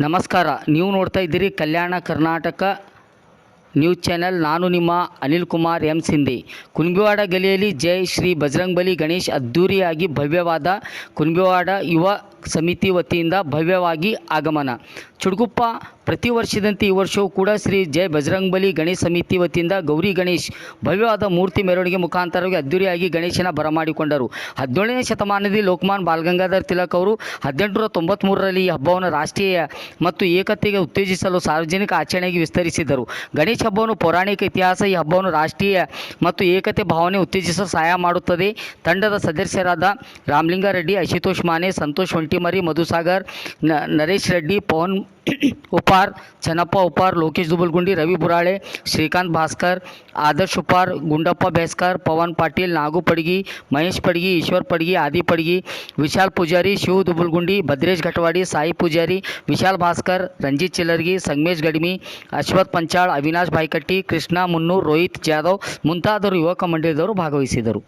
ನಮಸ್ಕಾರ. ನೀವು ನೋಡ್ತಾ ಇದ್ದೀರಿ ಕಲ್ಯಾಣ ಕರ್ನಾಟಕ ನ್ಯೂಸ್ ಚಾನೆಲ್. ನಾನು ನಿಮ್ಮ ಅನಿಲ್ ಕುಮಾರ್ ಎಂ ಸಿಂಧಿ. ಕುಣಿಗವಾಡ ಗಲಿಯಲ್ಲಿ ಜೈ ಶ್ರೀ ಬಜರಂಗಬಲಿ ಗಣೇಶ್ ಅದ್ದೂರಿಯಾಗಿ ಭವ್ಯವಾದ ಕುಣಿಗವಾಡ ಯುವ ಸಮಿತಿ ವತಿಯಿಂದ ಭವ್ಯವಾಗಿ ಆಗಮನ. ಚುಡುಗುಪ್ಪ ಪ್ರತಿ ವರ್ಷದಂತೆ ಈ ವರ್ಷವೂ ಕೂಡ ಶ್ರೀ ಜೈ ಬಜರಂಗಬಲಿ ಗಣೇಶ್ ಸಮಿತಿ ವತಿಯಿಂದ ಗೌರಿ ಗಣೇಶ್ ಭವ್ಯವಾದ ಮೂರ್ತಿ ಮೆರವಣಿಗೆ ಮುಖಾಂತರವಾಗಿ ಅದ್ದೂರಿಯಾಗಿ ಗಣೇಶನ ಬರಮಾಡಿಕೊಂಡರು. 17ನೇ ಶತಮಾನದಲ್ಲಿ ಲೋಕಮಾನ್ಯ ಬಾಲಗಂಗಾಧರ ತಿಲಕ್ ಅವರು 1893ರಲ್ಲಿ ಈ ಹಬ್ಬವನ್ನು ರಾಷ್ಟ್ರೀಯ ಮತ್ತು ಏಕತೆಗೆ ಉತ್ತೇಜಿಸಲು ಸಾರ್ವಜನಿಕ ಆಚರಣೆಗೆ ವಿಸ್ತರಿಸಿದರು. ಗಣೇಶ ಹಬ್ಬವನ್ನು ಪೌರಾಣಿಕ ಇತಿಹಾಸ. ಈ ಹಬ್ಬವನ್ನು ರಾಷ್ಟ್ರೀಯ ಮತ್ತು ಏಕತೆ ಭಾವನೆ ಉತ್ತೇಜಿಸಲು ಸಹಾಯ ಮಾಡುತ್ತದೆ. ತಂಡದ ಸದಸ್ಯರಾದ ರಾಮಲಿಂಗಾರೆಡ್ಡಿ, ಅಶುತೋಷ್ ಮಾನೆ, ಸಂತೋಷ್ ಹೊಂಟಿಮರಿ, ಮಧುಸಾಗರ್, ನರೇಶ್ ರೆಡ್ಡಿ, ಪವನ್ ಉಪಾರ್, ಚನ್ನಪ್ಪ ಉಪಾರ್, ಲೋಕೇಶ್ ದುಬಲ್ಗುಂಡಿ, ರವಿ ಬುರಾಳೆ, ಶ್ರೀಕಾಂತ್ ಭಾಸ್ಕರ್, ಆದರ್ಶ್ ಉಪಾರ್, ಗುಂಡಪ್ಪ ಬೇಸ್ಕರ್, ಪವನ್ ಪಾಟೀಲ್, ನಾಗು ಪಡ್ಗಿ, ಮಹೇಶ್ ಪಡ್ಗಿ, ಈಶ್ವರ್ ಪಡ್ಗಿ, ಆದಿ ಪಡ್ಗಿ, ವಿಶಾಲ್ ಪೂಜಾರಿ, ಶಿವ್ ದುಬಲ್ಗುಂಡಿ, ಭದ್ರೇಶ್ ಘಟವಾಡಿ, ಸಾಯಿ ಪೂಜಾರಿ, ವಿಶಾಲ್ ಭಾಸ್ಕರ್, ರಂಜಿತ್ ಚಿಲ್ಲರ್ಗಿ, ಸಂಗಮೇಶ್ ಗಡಿಮಿ, ಅಶ್ವಥ್ ಪಂಚಾಳ್, ಅವಿನಾಶ್ ಭಾಯ್ಕಟ್ಟಿ, ಕೃಷ್ಣ ಮುನ್ನೂರ್, ರೋಹಿತ್ ಜಾಧವ್ ಮುಂತಾದವರು ಯುವಕ ಮಂಡಳಿದವರು ಭಾಗವಹಿಸಿದರು.